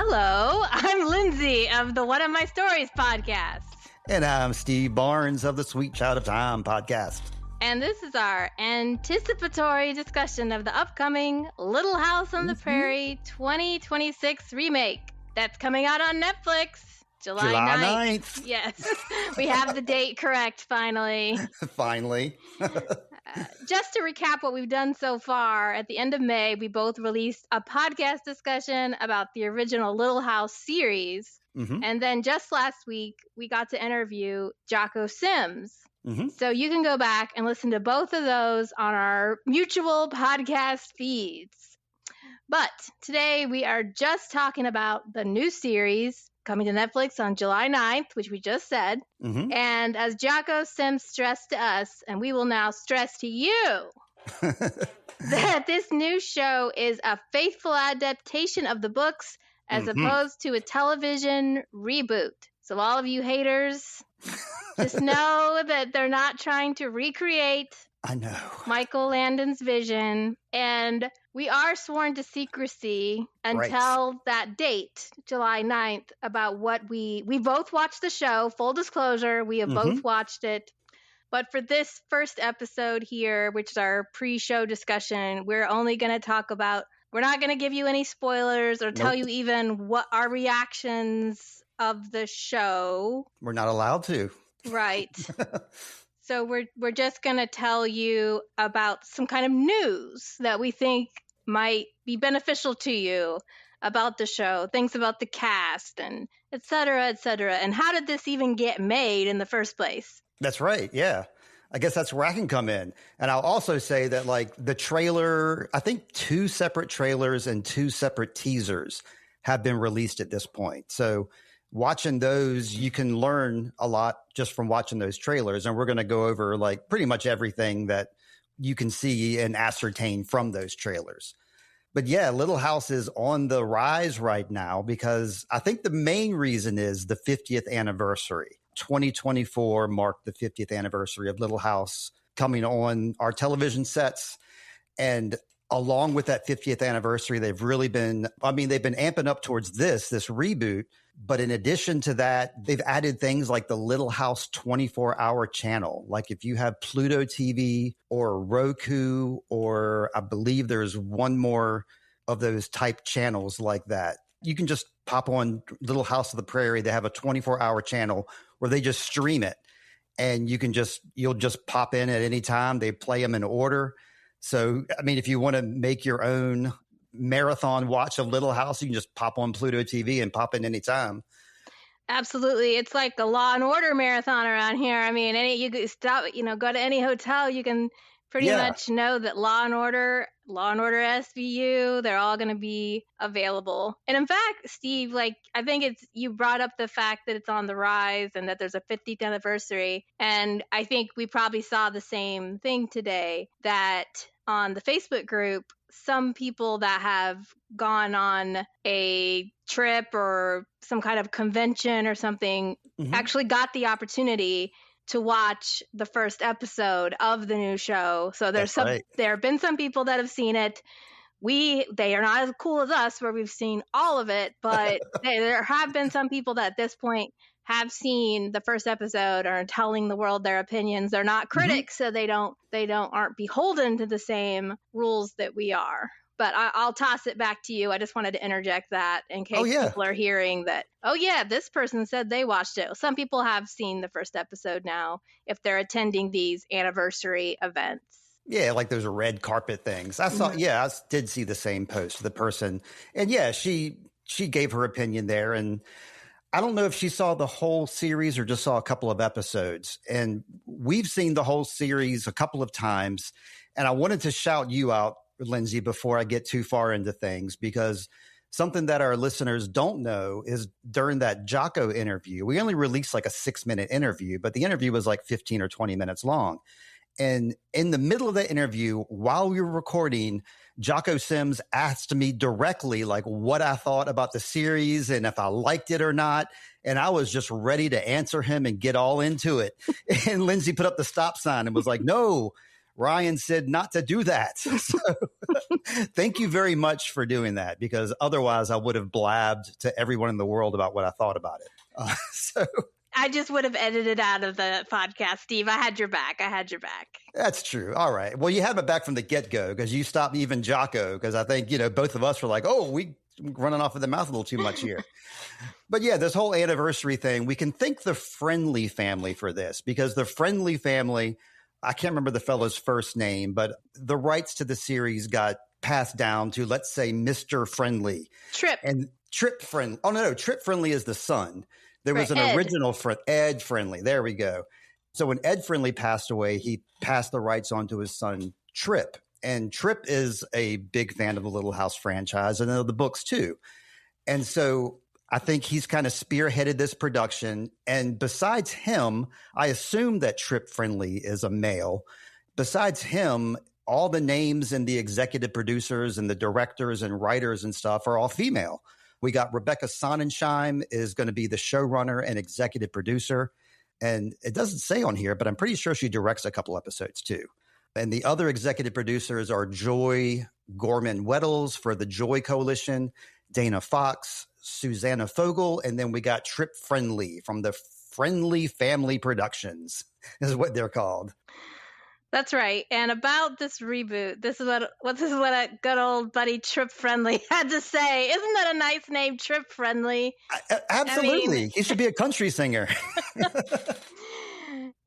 Hello, I'm Lindsay of the One of My Stories podcast. And I'm Steve Barnes of the Sweet Child of Time podcast. And this is our anticipatory discussion of the upcoming Little House on the Prairie 2026 remake that's coming out on Netflix July 9th. Yes, we have the date correct, finally. Finally. Just to recap what we've done so far, at the end of May, we both released a podcast discussion about the original Little House series. Mm-hmm. And then just last week, we got to interview Jocko Sims. Mm-hmm. So you can go back and listen to both of those on our mutual podcast feeds. But today we are just talking about the new series coming to Netflix on July 9th, which we just said. Mm-hmm. And as Jocko Sims stressed to us, and we will now stress to you, that this new show is a faithful adaptation of the books as opposed to a television reboot. So all of you haters, just know that they're not trying to recreate Michael Landon's vision. And we are sworn to secrecy until that date, July 9th, about what we both watched the show. Full disclosure, we have both watched it. But for this first episode here, which is our pre-show discussion, we're only going to talk about, we're not going to give you any spoilers or tell you even what our reactions of the show. We're not allowed to. Right. So we're just going to tell you about some kind of news that we think might be beneficial to you about the show, things about the cast and et cetera, and how did this even get made in the first place? That's right. Yeah. I guess that's where I can come in. And I'll also say that like the trailer, I think 2 separate trailers and 2 separate teasers have been released at this point. So watching those, you can learn a lot just from watching those trailers. And we're going to go over like pretty much everything that you can see and ascertain from those trailers. But yeah, Little House is on the rise right now because I think the main reason is the 50th anniversary. 2024 marked the 50th anniversary of Little House coming on our television sets. And along with that 50th anniversary, they've really been, they've been amping up towards this reboot. But in addition to that, they've added things like the Little House 24-hour channel. Like if you have Pluto TV or Roku, or I believe there's one more of those type channels like that, you can just pop on Little House of the Prairie. They have a 24-hour channel where they just stream it. And you'll just pop in at any time. They play them in order. So, if you want to make your own marathon watch of Little House, you can just pop on Pluto TV and pop in anytime. Absolutely. It's like a Law and Order marathon around here. You could stop, go to any hotel, you can pretty much know that Law and Order SVU, they're all going to be available. And in fact, Steve, I think you brought up the fact that it's on the rise and that there's a 50th anniversary. And I think we probably saw the same thing today, that on the Facebook group, some people that have gone on a trip or some kind of convention or something actually got the opportunity to watch the first episode of the new show. So there have been some people that have seen it. They are not as cool as us where we've seen all of it, but there have been some people that at this point have seen the first episode, are telling the world their opinions. They're not critics, so they aren't beholden to the same rules that we are. But I'll toss it back to you. I just wanted to interject that in case people are hearing that, this person said they watched it. Some people have seen the first episode now if they're attending these anniversary events. Yeah, like those red carpet things. I saw, I did see the same post, the person. And she gave her opinion there. And I don't know if she saw the whole series or just saw a couple of episodes. And we've seen the whole series a couple of times. And I wanted to shout you out, Lindsay, before I get too far into things, because something that our listeners don't know is during that Jocko interview, we only released like a 6-minute interview, but the interview was like 15 or 20 minutes long. And in the middle of the interview, while we were recording, Jocko Sims asked me directly, like, what I thought about the series and if I liked it or not. And I was just ready to answer him and get all into it. And Lindsay put up the stop sign and was like, no, Ryan said not to do that. So Thank you very much for doing that, because otherwise I would have blabbed to everyone in the world about what I thought about it. So I just would have edited out of the podcast, Steve. I had your back. That's true. All right. Well, you had my back from the get-go, because you stopped even Jocko, because I think, both of us were like, oh, we running off of the mouth a little too much here. But yeah, this whole anniversary thing, we can thank the Friendly family for this, because the Friendly family, I can't remember the fellow's first name, but the rights to the series got passed down to, let's say, Mr. Friendly. Trip. And Trip Friendly. Oh, no, Trip Friendly is the son. There was an original friend, Ed Friendly. There we go. So when Ed Friendly passed away, he passed the rights on to his son, Trip. And Trip is a big fan of the Little House franchise and of the books too. And so I think he's kind of spearheaded this production. And besides him, I assume that Trip Friendly is a male. Besides him, all the names and the executive producers and the directors and writers and stuff are all female. We got Rebecca Sonnenschein is going to be the showrunner and executive producer. And it doesn't say on here, but I'm pretty sure she directs a couple episodes too. And the other executive producers are Joy Gorman-Weddles for the Joy Coalition, Dana Fox, Susanna Fogel, and then we got Trip Friendly from the Friendly Family Productions is what they're called. That's right. And about this reboot, this is what a good old buddy Trip Friendly had to say. Isn't that a nice name, Trip Friendly? Absolutely. I mean, he should be a country singer.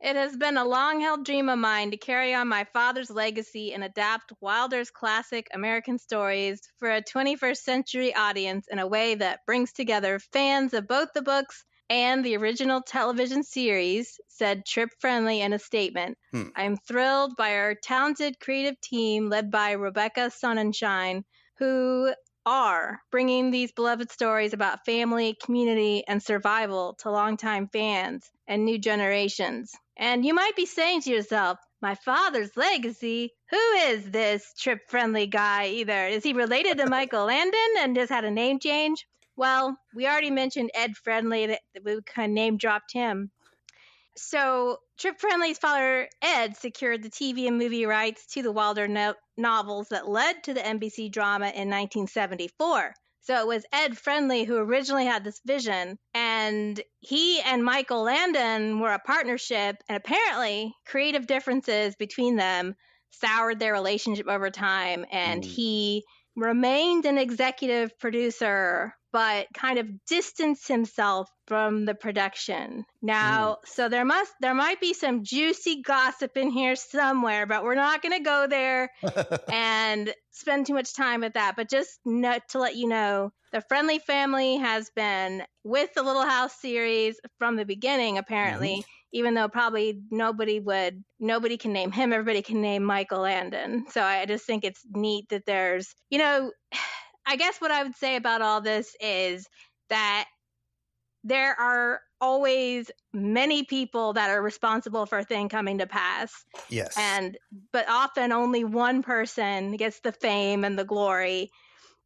It has been a long-held dream of mine to carry on my father's legacy and adapt Wilder's classic American stories for a 21st century audience in a way that brings together fans of both the books and the original television series, said Trip Friendly in a statement. I'm thrilled by our talented creative team led by Rebecca Sonnenschein, who are bringing these beloved stories about family, community, and survival to longtime fans and new generations. And you might be saying to yourself, my father's legacy? Who is this Trip Friendly guy either? Is he related to Michael Landon and just had a name change? Well, we already mentioned Ed Friendly, that we kind of name dropped him. So Trip Friendly's father, Ed, secured the TV and movie rights to the Wilder novels that led to the NBC drama in 1974. So it was Ed Friendly who originally had this vision, and he and Michael Landon were a partnership, and apparently creative differences between them soured their relationship over time, and he remained an executive producer, but kind of distanced himself from the production. Now, so there might be some juicy gossip in here somewhere, but we're not going to go there and spend too much time with that. But just to let you know, the Friendly family has been with the Little House series from the beginning, apparently, even though probably nobody can name him. Everybody can name Michael Landon. So I just think it's neat that there's, I guess what I would say about all this is that there are always many people that are responsible for a thing coming to pass. Yes. But often only one person gets the fame and the glory.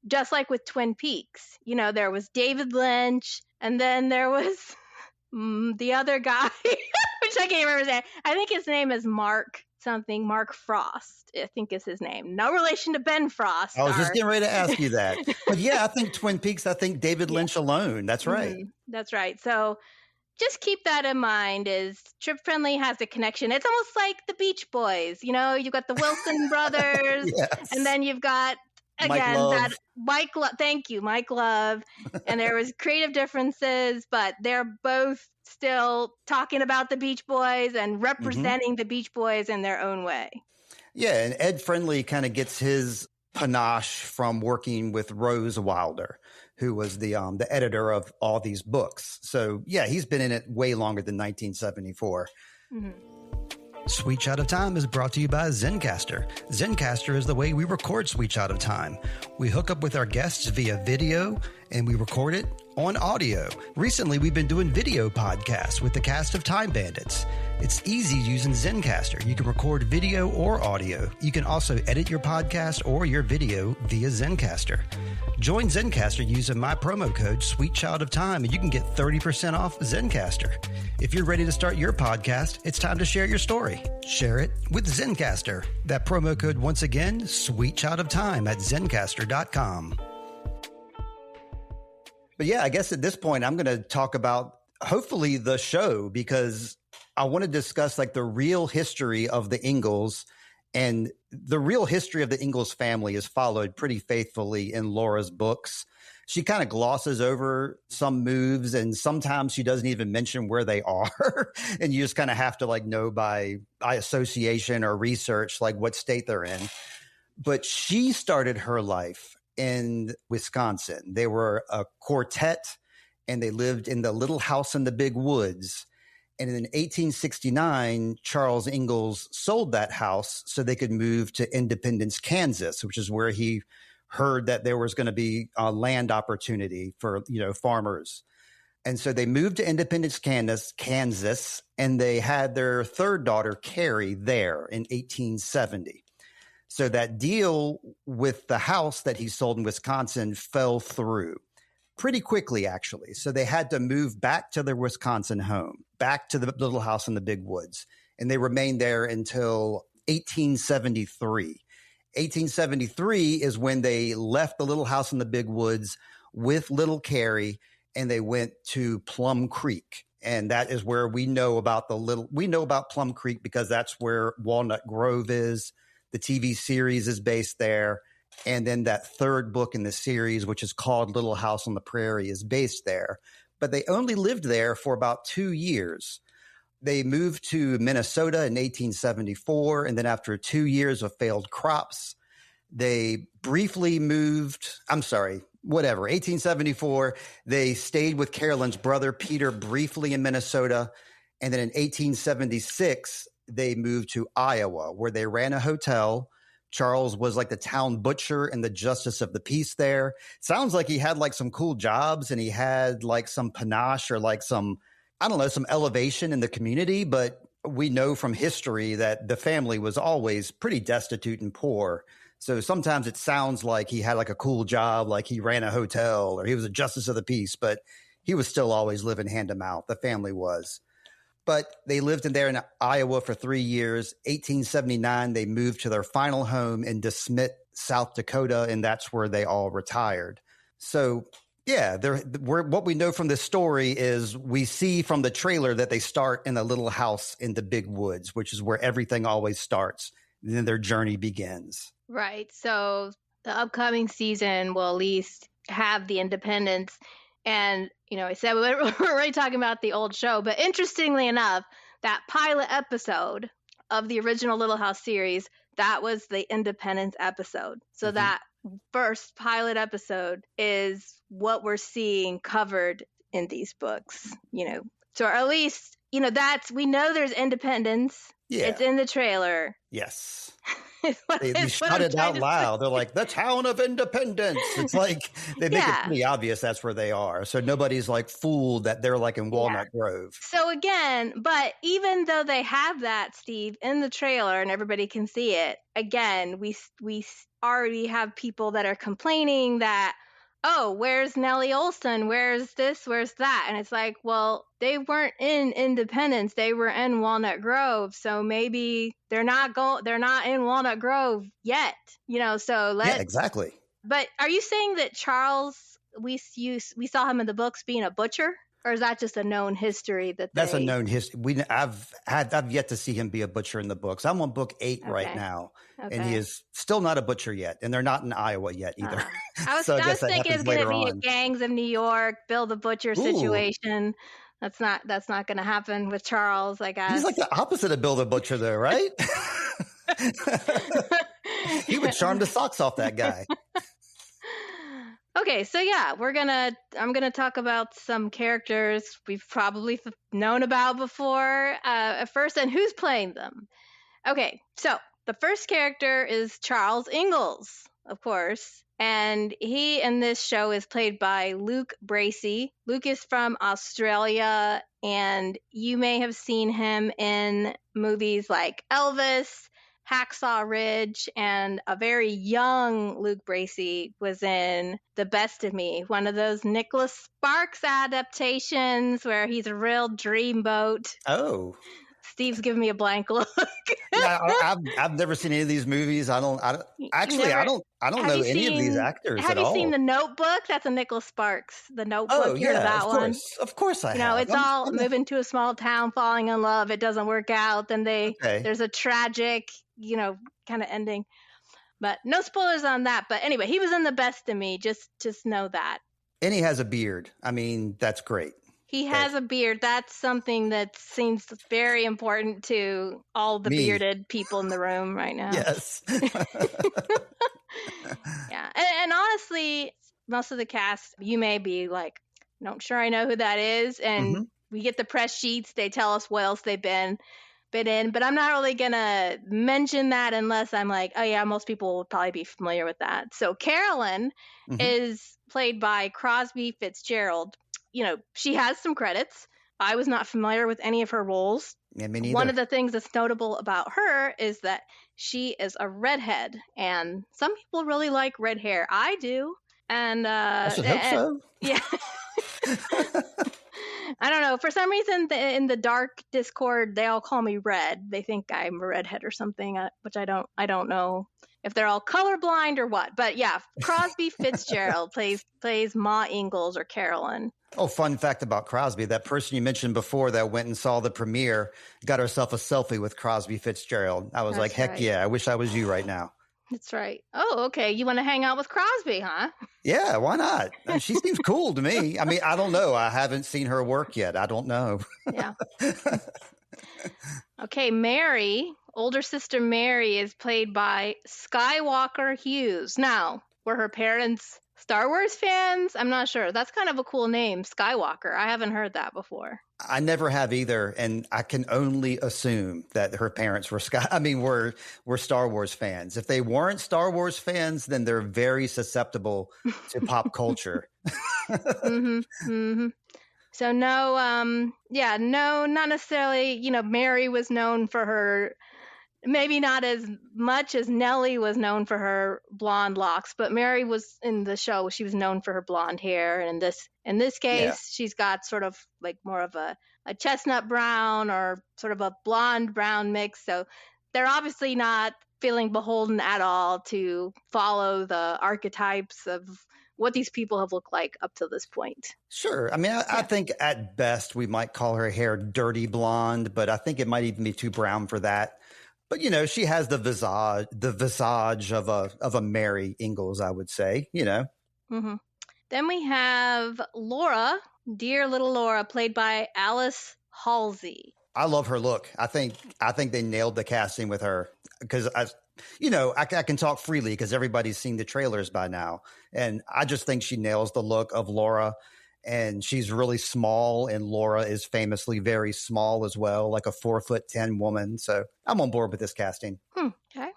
Just like with Twin Peaks, there was David Lynch, and then there was the other guy, which I can't remember his name. I think his name is Mark Frost, I think is his name. No relation to Ben Frost. I was just getting ready to ask you that. But yeah, I think Twin Peaks, David Lynch alone. That's right. That's right. So just keep that in mind, is Trip Friendly has a connection. It's almost like the Beach Boys. You've got the Wilson brothers, yes. And then you've got, again, Mike Love. And there was creative differences, but they're both still talking about the Beach Boys and representing the Beach Boys in their own way. Yeah, and Ed Friendly kind of gets his panache from working with Rose Wilder, who was the editor of all these books. So yeah, he's been in it way longer than 1974. Sweet Shot of Time is brought to you by Zencastr. Zencastr is the way we record Sweet Shot of Time. We hook up with our guests via video, and we record it on audio. Recently, we've been doing video podcasts with the cast of Time Bandits. It's easy using Zencastr. You can record video or audio. You can also edit your podcast or your video via Zencastr. Join Zencastr using my promo code Sweet Child of Time, and you can get 30% off Zencastr. If you're ready to start your podcast, it's time to share your story. Share it with Zencastr. That promo code, once again, Sweet Child of Time at Zencastr.com. But yeah, I guess at this point, I'm going to talk about hopefully the show, because I want to discuss like the real history of the Ingalls, and the real history of the Ingalls family is followed pretty faithfully in Laura's books. She kind of glosses over some moves, and sometimes she doesn't even mention where they are. And you just kind of have to like know by association or research, like what state they're in. But she started her life in Wisconsin. They were a quartet, and they lived in the little house in the big woods. And in 1869, Charles Ingalls sold that house so they could move to Independence, Kansas, which is where he heard that there was going to be a land opportunity for, farmers. And so they moved to Independence, Kansas, and they had their third daughter, Carrie, there in 1870. So that deal with the house that he sold in Wisconsin fell through pretty quickly, actually. So they had to move back to their Wisconsin home, back to the little house in the big woods. And they remained there until 1873. 1873 is when they left the little house in the big woods with little Carrie, and they went to Plum Creek. And that is where we know about Plum Creek, because that's where Walnut Grove is. The TV series is based there. And then that third book in the series, which is called Little House on the Prairie, is based there. But they only lived there for about 2 years. They moved to Minnesota in 1874. And then after 2 years of failed crops, they briefly moved, 1874. They stayed with Carolyn's brother, Peter, briefly in Minnesota. And then in 1876, they moved to Iowa, where they ran a hotel. Charles was like the town butcher and the justice of the peace there. Sounds like he had like some cool jobs, and he had like some panache or like some elevation in the community. But we know from history that the family was always pretty destitute and poor. So sometimes it sounds like he had like a cool job, like he ran a hotel or he was a justice of the peace, but he was still always living hand to mouth. The family was. But they lived in there in Iowa for 3 years. 1879, they moved to their final home in DeSmet, South Dakota, and that's where they all retired. So, yeah, what we know from this story is we see from the trailer that they start in a little house in the big woods, which is where everything always starts. And then their journey begins. Right. So the upcoming season will at least have the independence. And, I said we're already talking about the old show, but interestingly enough, that pilot episode of the original Little House series, that was the Independence episode. So that first pilot episode is what we're seeing covered in these books, So at least, we know there's independence. Yeah. It's in the trailer. Yes. They shout it out loud. They're like, the town of Independence. It's like they make it pretty obvious that's where they are. So nobody's like fooled that they're like in Walnut Grove. So again, but even though they have that, Steve, in the trailer and everybody can see it, again, we already have people that are complaining that, oh, where's Nellie Olson? Where's this? Where's that? And it's like, well, they weren't in Independence. They were in Walnut Grove. So maybe they're not in Walnut Grove yet, so yeah, exactly. But are you saying that Charles, we saw him in the books being a butcher? Or is that just a known history? That's a known history. I've yet to see him be a butcher in the books. I'm on book 8 right now, and he is still not a butcher yet. And they're not in Iowa yet either. I was thinking it's going to be a Gangs of New York, Bill the Butcher situation. That's not going to happen with Charles, I guess. He's like the opposite of Bill the Butcher, though, right? He would charm the socks off that guy. Okay, so yeah, I'm gonna talk about some characters we've probably known about before at first, and who's playing them. Okay, so the first character is Charles Ingalls. of course. And he in this show is played by Luke Bracey. Luke is from Australia, and you may have seen him in movies like Elvis, Hacksaw Ridge, and a very young Luke Bracey was in The Best of Me, one of those Nicholas Sparks adaptations where he's a real dreamboat. Oh. Steve's giving me a blank look. Yeah, I've never seen any of these movies. I don't know any of these actors have at you all. Seen The Notebook? That's a Nicholas Sparks. The Notebook. Oh, You heard of yeah, that one? of course I have. It's all moving to a small town, falling in love. It doesn't work out. Then there's a tragic, kind of ending. But no spoilers on that. But anyway, he was in The Best of Me. Just know that. And he has a beard. I mean, that's great. He has a beard. That's something that seems very important to all the bearded people in the room right now. Yes. Yeah. And honestly, most of the cast, you may be like, not sure I know who that is. And we get the press sheets. They tell us what else they've been in. But I'm not really going to mention that unless I'm like, oh, yeah, most people would probably be familiar with that. So Carolyn is played by Crosby Fitzgerald. She has some credits. I was not familiar with any of her roles. Yeah, me neither. One of the things that's notable about her is that she is a redhead, and some people really like red hair. I do. And I should hope so. Yeah. I don't know. For some reason, in the dark Discord, they all call me Red. They think I'm a redhead or something, which I don't know if they're all colorblind or what. But yeah, Crosby Fitzgerald plays Ma Ingalls or Carolyn. Oh, fun fact about Crosby. That person you mentioned before that went and saw the premiere got herself a selfie with Crosby Fitzgerald. I was like, heck yeah, I wish I was you right now. That's right. Oh, okay. You want to hang out with Crosby, huh? Yeah, why not? She seems cool to me. I mean, I don't know. I haven't seen her work yet. I don't know. Yeah. Okay, Mary, older sister Mary, is played by Skywalker Hughes. Now, were her parents Star Wars fans? I'm not sure. That's kind of a cool name, Skywalker. I haven't heard that before. I never have either, and I can only assume that her parents were were Star Wars fans. If they weren't Star Wars fans, then they're very susceptible to pop culture. So no, not necessarily. Mary was known for her. Maybe not as much as Nellie was known for her blonde locks, but Mary was in the show. She was known for her blonde hair, and in this case, she's got sort of like more of a chestnut brown or sort of a blonde brown mix. So they're obviously not feeling beholden at all to follow the archetypes of what these people have looked like up to this point. Sure. I mean, I think at best we might call her hair dirty blonde, but I think it might even be too brown for that. But, she has the visage of a Mary Ingalls, I would say, Then we have Laura, dear little Laura, played by Alice Halsey. I love her look. I think they nailed the casting with her because I can talk freely because everybody's seen the trailers by now. And I just think she nails the look of Laura. And she's really small, and Laura is famously very small as well, like a 4'10" woman. So I'm on board with this casting. Okay.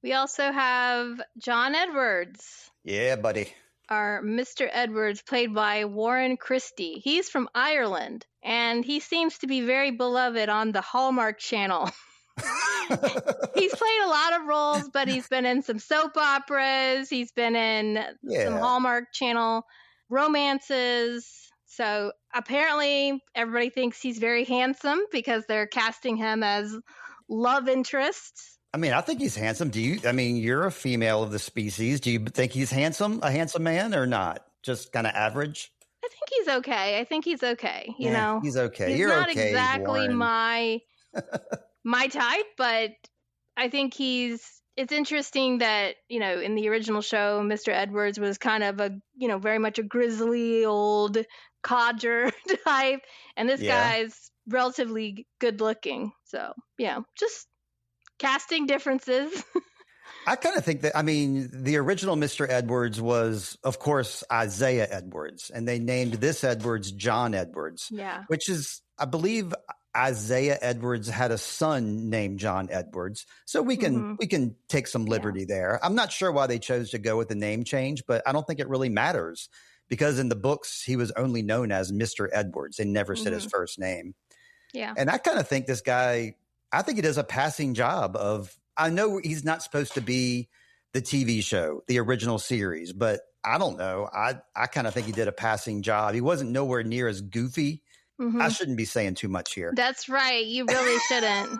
We also have John Edwards. Yeah, buddy. Our Mr. Edwards, played by Warren Christie. He's from Ireland, and he seems to be very beloved on the Hallmark Channel. He's played a lot of roles, but he's been in some soap operas. He's been in some Hallmark Channel romances. So apparently everybody thinks he's very handsome because they're casting him as love interest. I mean, I think he's handsome. You're a female of the species. Do you think he's handsome, a handsome man, or not? Just kind of average? I think he's okay. He's okay. He's not okay, exactly Warren. my type, but I think it's interesting that, in the original show, Mr. Edwards was kind of a, very much a grizzly old codger type. And this guy's relatively good looking. So, just casting differences. I kind of think that, the original Mr. Edwards was, of course, Isaiah Edwards. And they named this Edwards John Edwards. Yeah. Which is, I believe, Isaiah Edwards had a son named John Edwards. So we can take some liberty there. I'm not sure why they chose to go with the name change, but I don't think it really matters because in the books, he was only known as Mr. Edwards. They never said his first name. Yeah. And I kind of think this guy, I think he does a passing job of, I know he's not supposed to be the TV show, the original series, but I don't know. I kind of think he did a passing job. He wasn't nowhere near as goofy. I shouldn't be saying too much here. That's right. You really shouldn't.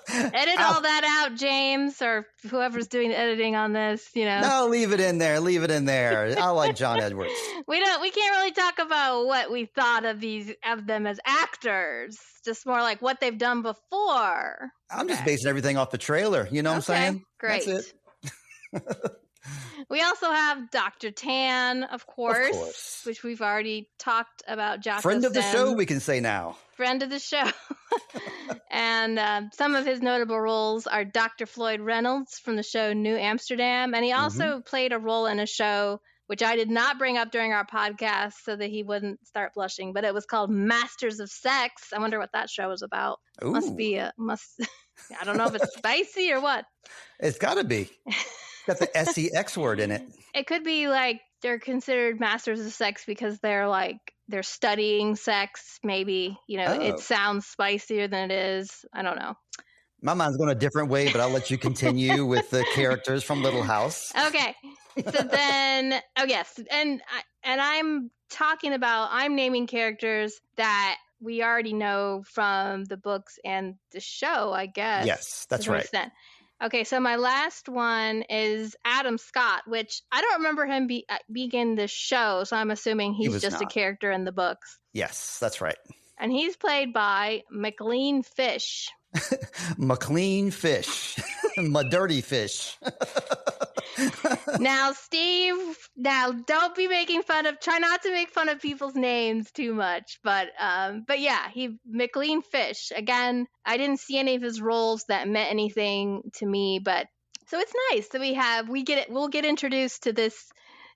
Edit all that out, James, or whoever's doing the editing on this, No, leave it in there. Leave it in there. I like John Edwards. We can't really talk about what we thought of them as actors. Just more like what they've done before. I'm just basing everything off the trailer. You know what I'm saying? Great. That's it. We also have Dr. Tan, of course, which we've already talked about. Friend of the show, we can say now. Friend of the show. And some of his notable roles are Dr. Floyd Reynolds from the show New Amsterdam. And he also played a role in a show, which I did not bring up during our podcast so that he wouldn't start blushing, but it was called Masters of Sex. I wonder what that show was about. Ooh. I don't know if it's spicy or what. It's got to be. Got the SEX word in it. It could be like they're considered masters of sex because they're studying sex. Maybe, It sounds spicier than it is. I don't know. My mind's going a different way, but I'll let you continue with the characters from Little House. Okay. So then, yes. And I'm naming characters that we already know from the books and the show, I guess. Yes, that's right. Okay, so my last one is Adam Scott, which I don't remember him being in the show, so I'm assuming he's just a character in the books. Yes, that's right. And he's played by McLean Fish. McLean Fish. My dirty fish. Now, Steve, don't be try not to make fun of people's names too much. But yeah, McLean Fish. Again, I didn't see any of his roles that meant anything to me, but so it's nice that we'll get introduced to this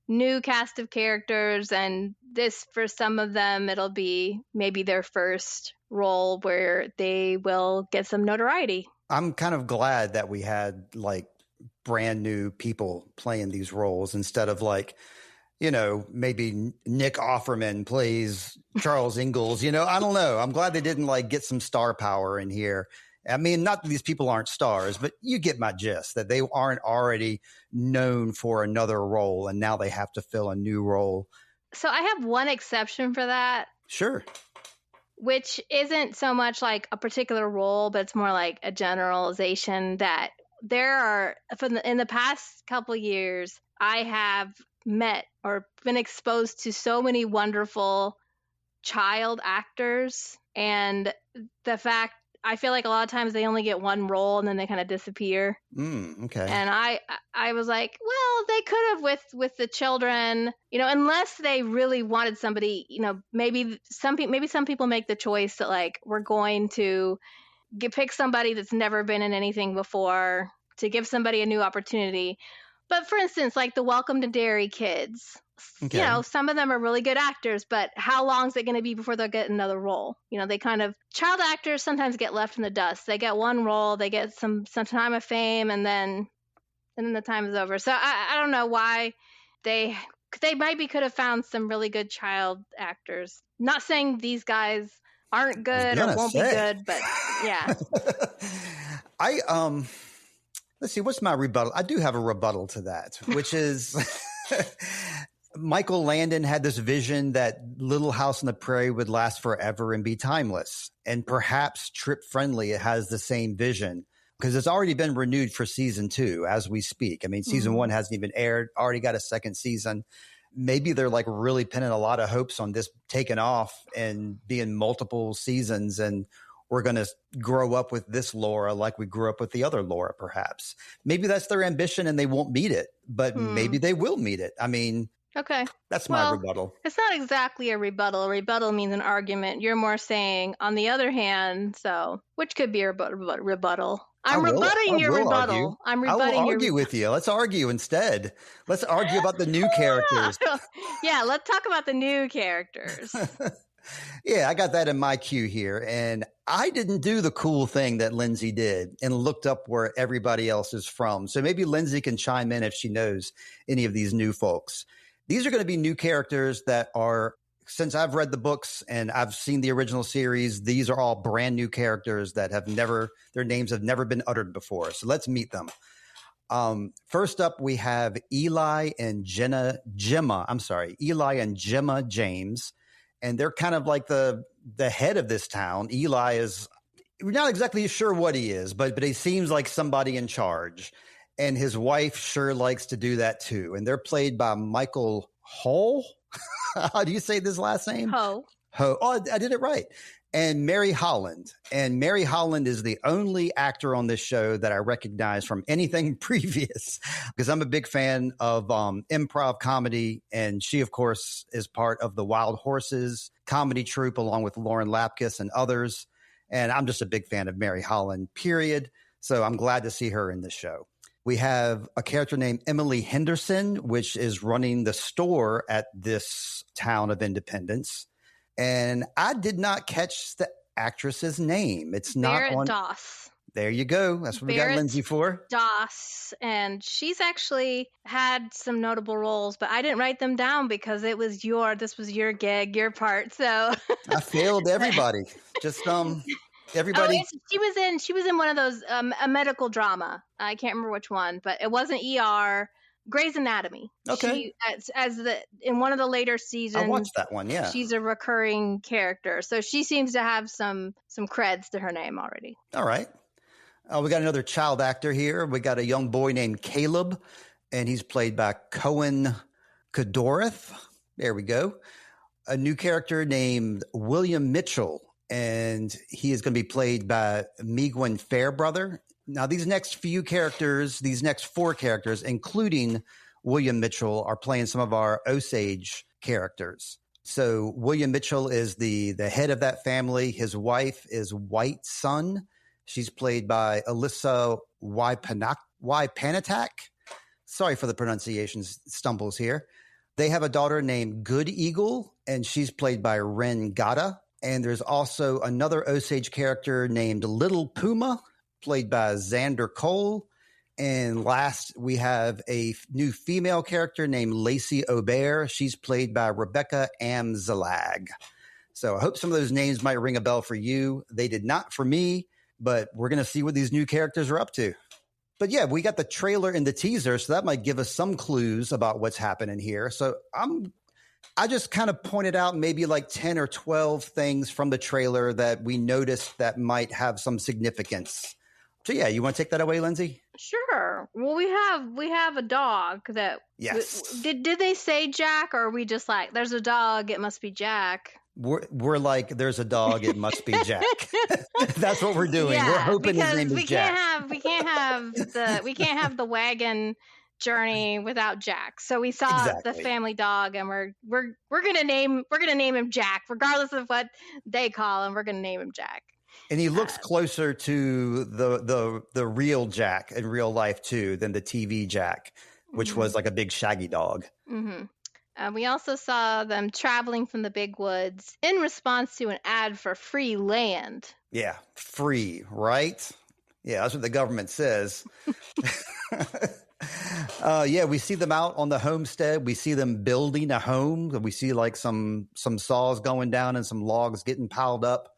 new cast of characters, and this, for some of them, it'll be maybe their first role where they will get some notoriety. I'm kind of glad that we had brand new people playing these roles instead of maybe Nick Offerman plays Charles Ingalls. I don't know. I'm glad they didn't get some star power in here. I mean, not that these people aren't stars, but you get my gist, that they aren't already known for another role and now they have to fill a new role. So I have one exception for that. Sure. Which isn't so much like a particular role, but it's more like a generalization that there are, in the past couple years, I have met or been exposed to so many wonderful child actors. And the fact, I feel like a lot of times they only get one role and then they kind of disappear. Okay. And I was like, well, they could have with the children, unless they really wanted somebody, maybe some people make the choice that we're going to pick somebody that's never been in anything before to give somebody a new opportunity. But for instance, the Welcome to Derry kids, some of them are really good actors, but how long is it going to be before they'll get another role? They child actors sometimes get left in the dust. They get one role, they get some time of fame, and then the time is over. So I don't know why they could have found some really good child actors. Not saying these guys aren't good or won't be good, but yeah. Let's see, what's my rebuttal? I do have a rebuttal to that, which is Michael Landon had this vision that Little House on the Prairie would last forever and be timeless. And perhaps Trip Friendly has the same vision because it's already been renewed for season 2 as we speak. I mean, season 1 hasn't even aired, already got a second season. Maybe they're really pinning a lot of hopes on this taking off and being multiple seasons, and we're going to grow up with this Laura like we grew up with the other Laura, perhaps. Maybe that's their ambition and they won't meet it, but maybe they will meet it. I mean, okay, that's my rebuttal. It's not exactly a rebuttal. A rebuttal means an argument. You're more saying, on the other hand, which could be a rebuttal. I'm rebutting your rebuttal. I will argue with you. Let's argue instead. Let's argue about the new characters. Yeah, let's talk about the new characters. Yeah, I got that in my queue here. And I didn't do the cool thing that Lindsay did and looked up where everybody else is from. So maybe Lindsay can chime in if she knows any of these new folks. These are going to be new characters that are, since I've read the books and I've seen the original series, these are all brand new characters that have never, their names have never been uttered before. So let's meet them. First up, we have Eli and Gemma James. And they're kind of like the head of this town. Eli is, we're not exactly sure what he is, but he seems like somebody in charge. And his wife sure likes to do that too. And they're played by Michael Hull. How do you say this last name? Ho. Oh, I did it right. And Mary Holland. And Mary Holland is the only actor on this show that I recognize from anything previous, because I'm a big fan of improv comedy. And she, of course, is part of the Wild Horses comedy troupe, along with Lauren Lapkus and others. And I'm just a big fan of Mary Holland, period. So I'm glad to see her in this show. We have a character named Emily Henderson, which is running the store at this town of Independence. And I did not catch the actress's name. It's not Barrett on. Doss. There you go. That's what we got Lindsay for. Doss. And she's actually had some notable roles, but I didn't write them down because this was your gig, your part. So I failed everybody. Just everybody. Oh, she was in one of those a medical drama. I can't remember which one, but it wasn't ER. Grey's Anatomy. Okay. In one of the later seasons, I watched that one. Yeah. She's a recurring character, so she seems to have some creds to her name already. All right. We got another child actor here. We got a young boy named Caleb, and he's played by Cohen Kadorith. There we go. A new character named William Mitchell, and he is going to be played by Migwen Fairbrother. Now, these next four characters, including William Mitchell, are playing some of our Osage characters. So William Mitchell is the head of that family. His wife is White Sun. She's played by Alyssa Wypanatak. Sorry for the pronunciation stumbles here. They have a daughter named Good Eagle, and she's played by Ren Gata. And there's also another Osage character named Little Puma, played by Xander Cole. And last, we have a new female character named Lacey Aubert. She's played by Rebecca Amzalag. So I hope some of those names might ring a bell for you. They did not for me, but we're going to see what these new characters are up to. But yeah, we got the trailer and the teaser, so that might give us some clues about what's happening here. So I just kind of pointed out maybe like 10 or 12 things from the trailer that we noticed that might have some significance. So yeah, you want to take that away, Lindsay? Sure. Well, we have a dog that. Yes. Did they say Jack, or are we just like, there's a dog, it must be Jack? We're like, there's a dog, it must be Jack. That's what we're doing. Yeah, we're hoping his name is Jack. We can't have the wagon journey without Jack. So we saw the family dog, and we're gonna name him Jack, regardless of what they call him. We're gonna name him Jack. And he looks closer to the real Jack in real life too than the TV Jack, which was like a big shaggy dog. Mm-hmm. We also saw them traveling from the big woods in response to an ad for free land. Yeah, free, right? Yeah, that's what the government says. Yeah, we see them out on the homestead. We see them building a home. We see like some saws going down and some logs getting piled up.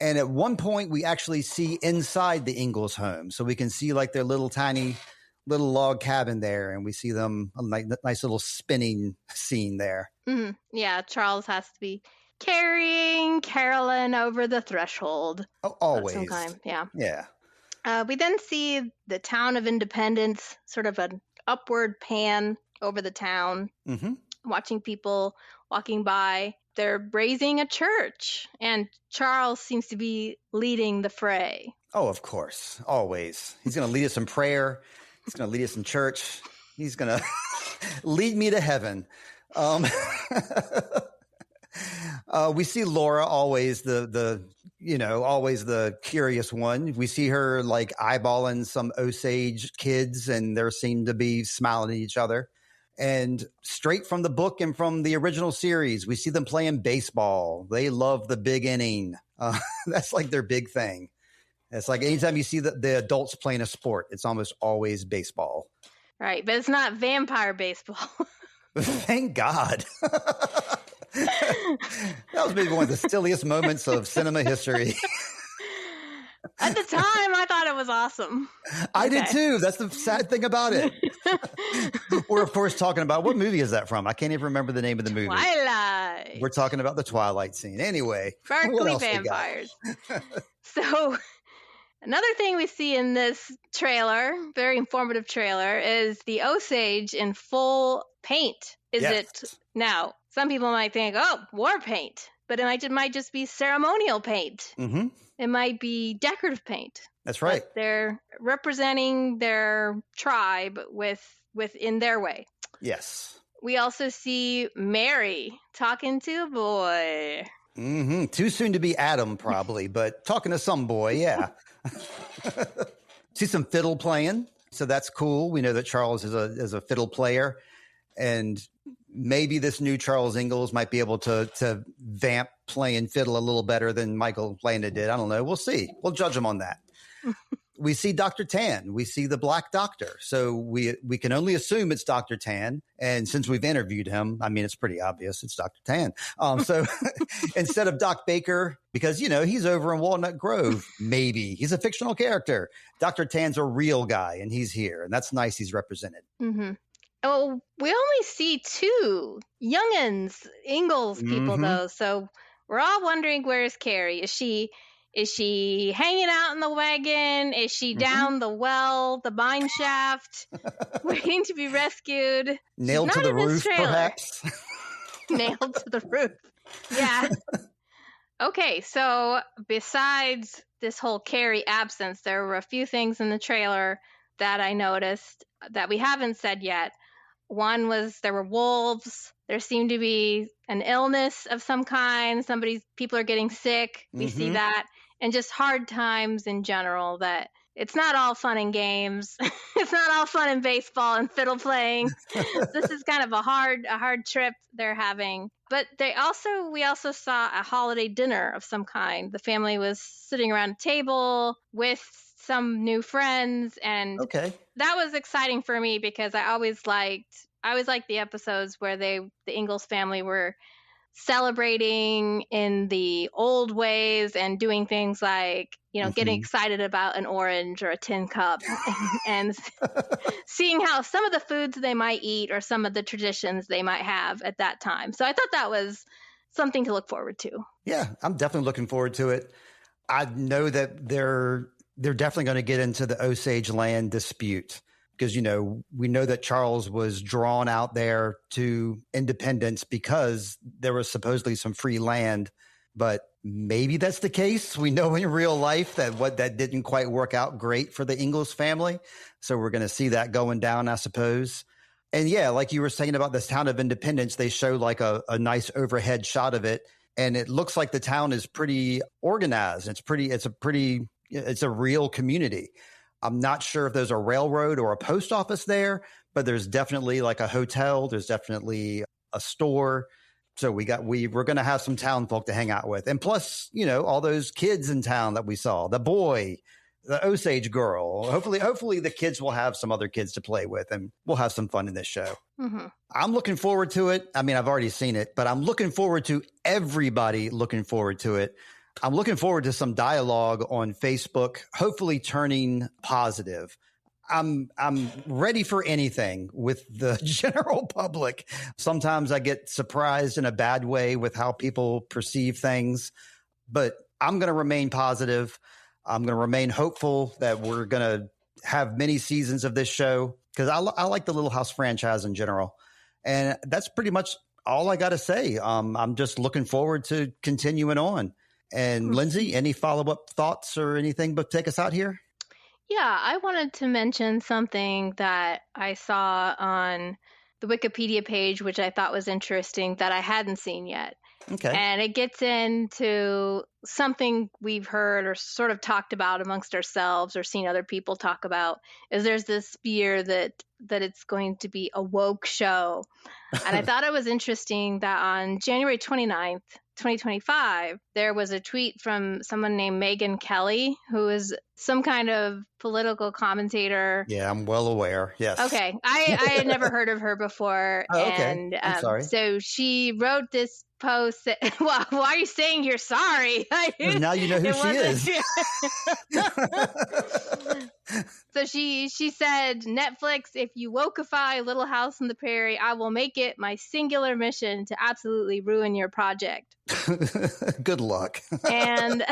And at one point, we actually see inside the Ingalls home. So we can see like their little tiny log cabin there. And we see them a nice little spinning scene there. Mm-hmm. Yeah, Charles has to be carrying Carolyn over the threshold. Oh, always. Sometime, yeah. Yeah. We then see the town of Independence, sort of an upward pan over the town, watching people walking by. They're raising a church, and Charles seems to be leading the fray. Oh, of course. Always. He's going to lead us in prayer. He's going to lead us in church. He's going to lead me to heaven. We see Laura, always always the curious one. We see her like eyeballing some Osage kids, and they seem to be smiling at each other. And straight from the book and from the original series, we see them playing baseball. They love the big inning. That's like their big thing. It's like anytime you see the adults playing a sport, it's almost always baseball. Right, but it's not vampire baseball. Thank God. That was maybe one of the silliest moments of cinema history. At the time, I thought it was awesome. I did too. That's the sad thing about it. We're, of course, talking about, what movie is that from? I can't even remember the name of the movie. Twilight. We're talking about the Twilight scene. Anyway. Sparkly vampires. So another thing we see in this trailer, very informative trailer, is the Osage in full paint. Is it? Now, some people might think, oh, war paint. But it might just be ceremonial paint. Mm-hmm. It might be decorative paint. That's right. But they're representing their tribe within their way. Yes. We also see Mary talking to a boy. Mm-hmm. Too soon to be Adam, probably, but talking to some boy, yeah. See some fiddle playing, so that's cool. We know that Charles is a fiddle player, and maybe this new Charles Ingalls might be able to vamp playing fiddle a little better than Michael Landa did. I don't know. We'll see. We'll judge him on that. We see Dr. Tan. We see the Black Doctor. So we can only assume it's Dr. Tan. And since we've interviewed him, I mean, it's pretty obvious it's Dr. Tan. So instead of Doc Baker, because, he's over in Walnut Grove, maybe. He's a fictional character. Dr. Tan's a real guy, and he's here. And that's nice he's represented. Mm-hmm. Oh, we only see two youngins, Ingalls people, though. So we're all wondering, where's Carrie? Is she hanging out in the wagon? Is she down the well, the mine shaft, waiting to be rescued? Nailed to the roof, perhaps? Nailed to the roof. Yeah. Okay, so besides this whole Carrie absence, there were a few things in the trailer that I noticed that we haven't said yet. One was there were wolves. There seemed to be an illness of some kind. People are getting sick. We see that. And just hard times in general, that it's not all fun and games. It's not all fun and baseball and fiddle playing. This is kind of a hard trip they're having. But we also saw a holiday dinner of some kind. The family was sitting around a table with some new friends, and that was exciting for me because I always liked the episodes where the Ingalls family were celebrating in the old ways and doing things like, getting excited about an orange or a tin cup and seeing how some of the foods they might eat or some of the traditions they might have at that time. So I thought that was something to look forward to. Yeah, I'm definitely looking forward to it. I know that they're definitely going to get into the Osage land dispute because, we know that Charles was drawn out there to independence because there was supposedly some free land, but maybe that's the case. We know in real life that didn't quite work out great for the Ingalls family. So we're going to see that going down, I suppose. And yeah, like you were saying about this town of Independence, they show like a nice overhead shot of it. And it looks like the town is pretty organized. It's a real community. I'm not sure if there's a railroad or a post office there, but there's definitely like a hotel. There's definitely a store. So we're going to have some town folk to hang out with. And plus, all those kids in town that we saw, the boy, the Osage girl. Hopefully the kids will have some other kids to play with, and we'll have some fun in this show. Mm-hmm. I'm looking forward to it. I mean, I've already seen it, but I'm looking forward to everybody looking forward to it. I'm looking forward to some dialogue on Facebook, hopefully turning positive. I'm ready for anything with the general public. Sometimes I get surprised in a bad way with how people perceive things, but I'm going to remain positive. I'm going to remain hopeful that we're going to have many seasons of this show because I like the Little House franchise in general. And that's pretty much all I got to say. I'm just looking forward to continuing on. And Lindsay, any follow-up thoughts or anything but take us out here? Yeah, I wanted to mention something that I saw on the Wikipedia page, which I thought was interesting that I hadn't seen yet. Okay. And it gets into something we've heard or sort of talked about amongst ourselves or seen other people talk about, is there's this fear that it's going to be a woke show. And I thought it was interesting that on January 29th, 2025, there was a tweet from someone named Megyn Kelly, who is some kind of political commentator. Yeah, I'm well aware. Yes. Okay. I had never heard of her before. Oh, okay. And I'm sorry. so she wrote this post that, well, why are you saying you're sorry? Now you know who she is. So she said, Netflix, if you wokeify Little House on the Prairie, I will make it my singular mission to absolutely ruin your project. Good luck. And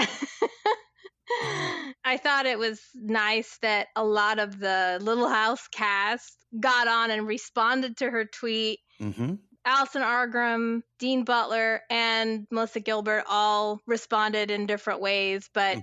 I thought it was nice that a lot of the Little House cast got on and responded to her tweet. Mm-hmm. Allison Argram, Dean Butler, and Melissa Gilbert all responded in different ways. But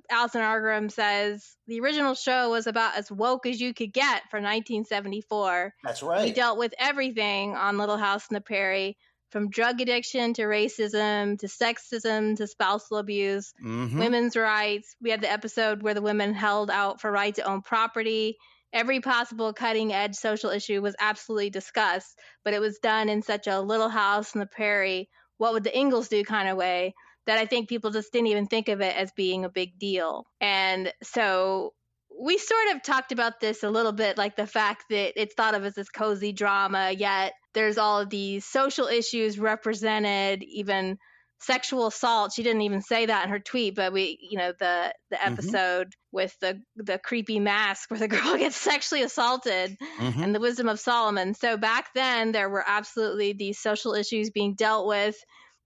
Allison Argram says, the original show was about as woke as you could get for 1974. That's right. We dealt with everything on Little House on the Prairie, from drug addiction to racism to sexism to spousal abuse, women's rights. We had the episode where the women held out for right to own property. Every possible cutting-edge social issue was absolutely discussed, but it was done in such a Little House on the Prairie, what would the Ingalls do kind of way, that I think people just didn't even think of it as being a big deal. And so we sort of talked about this a little bit, like the fact that it's thought of as this cozy drama, yet there's all of these social issues represented, even sexual assault. She didn't even say that in her tweet, but the episode with the creepy mask where the girl gets sexually assaulted and the wisdom of Solomon. So back then there were absolutely these social issues being dealt with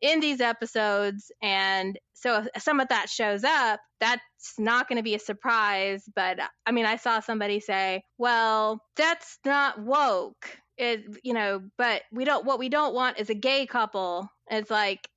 in these episodes. And so if some of that shows up, that's not going to be a surprise. But I mean, I saw somebody say, well, that's not woke. But what we don't want is a gay couple. It's like,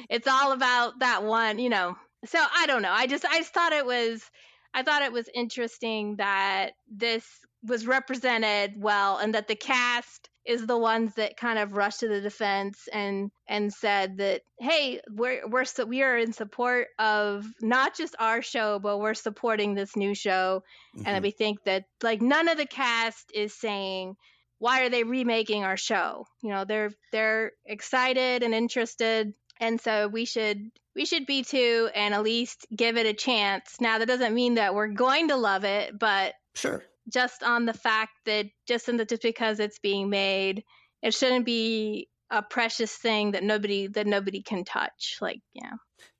it's all about that one, So I don't know. I just thought it was interesting that this was represented well, and that the cast is the ones that kind of rushed to the defense and said that, hey, we are in support of not just our show, but we're supporting this new show. And we think that, like, none of the cast is saying, why are they remaking our show? They're excited and interested, and so we should be too, and at least give it a chance. Now, that doesn't mean that we're going to love it, but sure, just on the fact that just because it's being made, it shouldn't be a precious thing that nobody can touch. Like, yeah.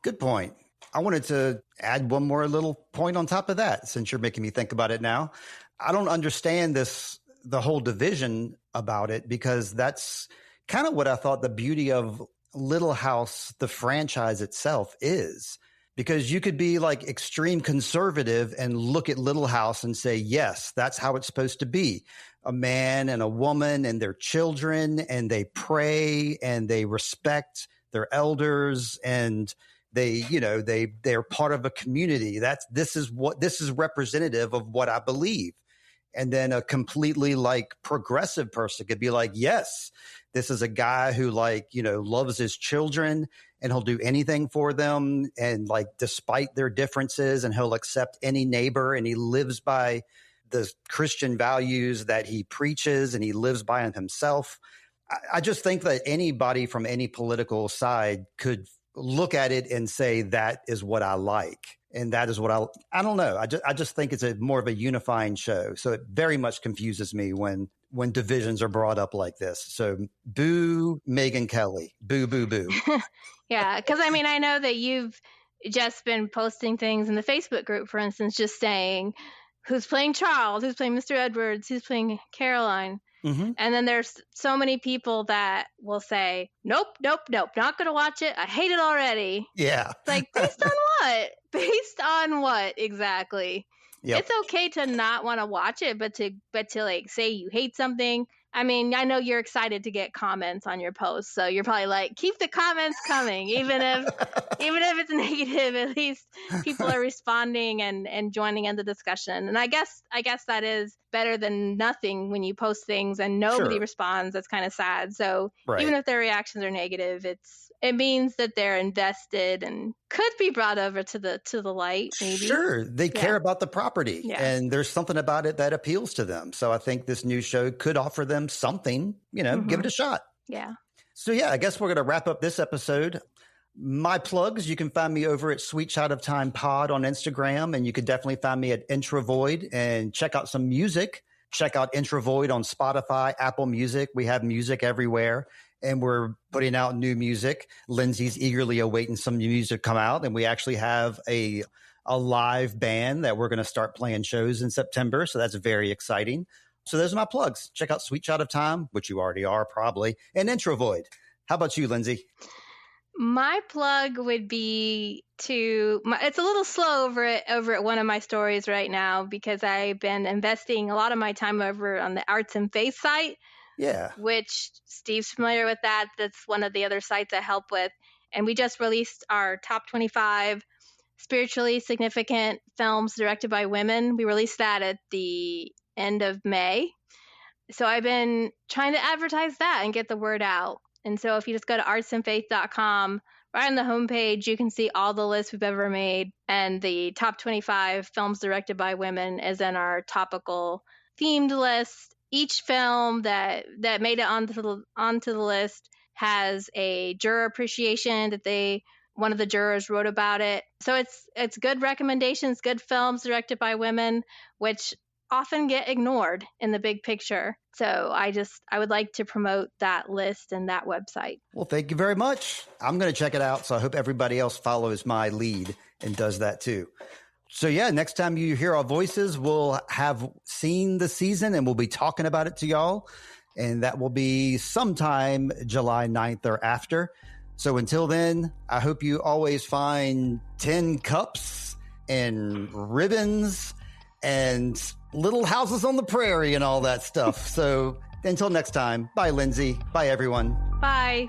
Good point. I wanted to add one more little point on top of that, since you're making me think about it now. I don't understand the whole division about it, because that's kind of what I thought the beauty of Little House, the franchise itself, is. Because you could be like extreme conservative and look at Little House and say, yes, that's how it's supposed to be. A man and a woman and their children, and they pray and they respect their elders, and they're part of a community. This is representative of what I believe. And then a completely like progressive person could be like, yes, this is a guy who loves his children, and he'll do anything for them. And like, despite their differences, and he'll accept any neighbor, and he lives by the Christian values that he preaches, and he lives by them himself. I just think that anybody from any political side could look at it and say, that is what I like. And that is what I don't know. I just think it's more of a unifying show. So it very much confuses me when divisions are brought up like this. So boo Megyn Kelly, boo, boo, boo. Yeah. Cause I mean, I know that you've just been posting things in the Facebook group, for instance, just saying who's playing Charles, who's playing Mr. Edwards, who's playing Caroline. And then there's so many people that will say, nope, not going to watch it. I hate it already. Yeah. It's like, based on what? Based on what exactly? Yep. It's okay to not want to watch it, but to like say you hate something. I mean, I know you're excited to get comments on your posts, so you're probably like, keep the comments coming, even if it's negative. At least people are responding and joining in the discussion. And I guess that is better tthan nothing when you post things and nobody responds. That's kind of sad. So even if their reactions are negative, it means that they're invested and could be brought over to the light, maybe. Sure. They care about the property and there's something about it that appeals to them. So I think this new show could offer them something, give it a shot. Yeah. So yeah, I guess we're going to wrap up this episode. My plugs, you can find me over at Sweet Shot of Time Pod on Instagram, and you can definitely find me at Intravoid and check out some music. Check out Intravoid on Spotify, Apple Music. We have music everywhere, and we're putting out new music. Lindsay's eagerly awaiting some new music to come out, and we actually have a live band that we're going to start playing shows in September, so that's very exciting. So those are my plugs. Check out Sweet Shot of Time, which you already are probably, and Intravoid. How about you, Lindsay? My plug would be it's a little slow over at one of my stories right now because I've been investing a lot of my time over on the Arts and Faith site. Yeah. Which Steve's familiar with that. That's one of the other sites I help with. And we just released our top 25 spiritually significant films directed by women. We released that at the end of May. So I've been trying to advertise that and get the word out. And so if you just go to artsandfaith.com, right on the homepage, you can see all the lists we've ever made. And the top 25 films directed by women is in our topical themed list. Each film that made it onto the list has a juror appreciation that one of the jurors wrote about it. So it's good recommendations, good films directed by women, which often get ignored in the big picture. So I would like to promote that list and that website. Well, thank you very much. I'm going to check it out. So I hope everybody else follows my lead and does that too. So yeah, next time you hear our voices, we'll have seen the season and we'll be talking about it to y'all. And that will be sometime July 9th or after. So until then, I hope you always find 10 cups and ribbons and little houses on the prairie and all that stuff. So until next time, bye, Lindsay. Bye, everyone. Bye.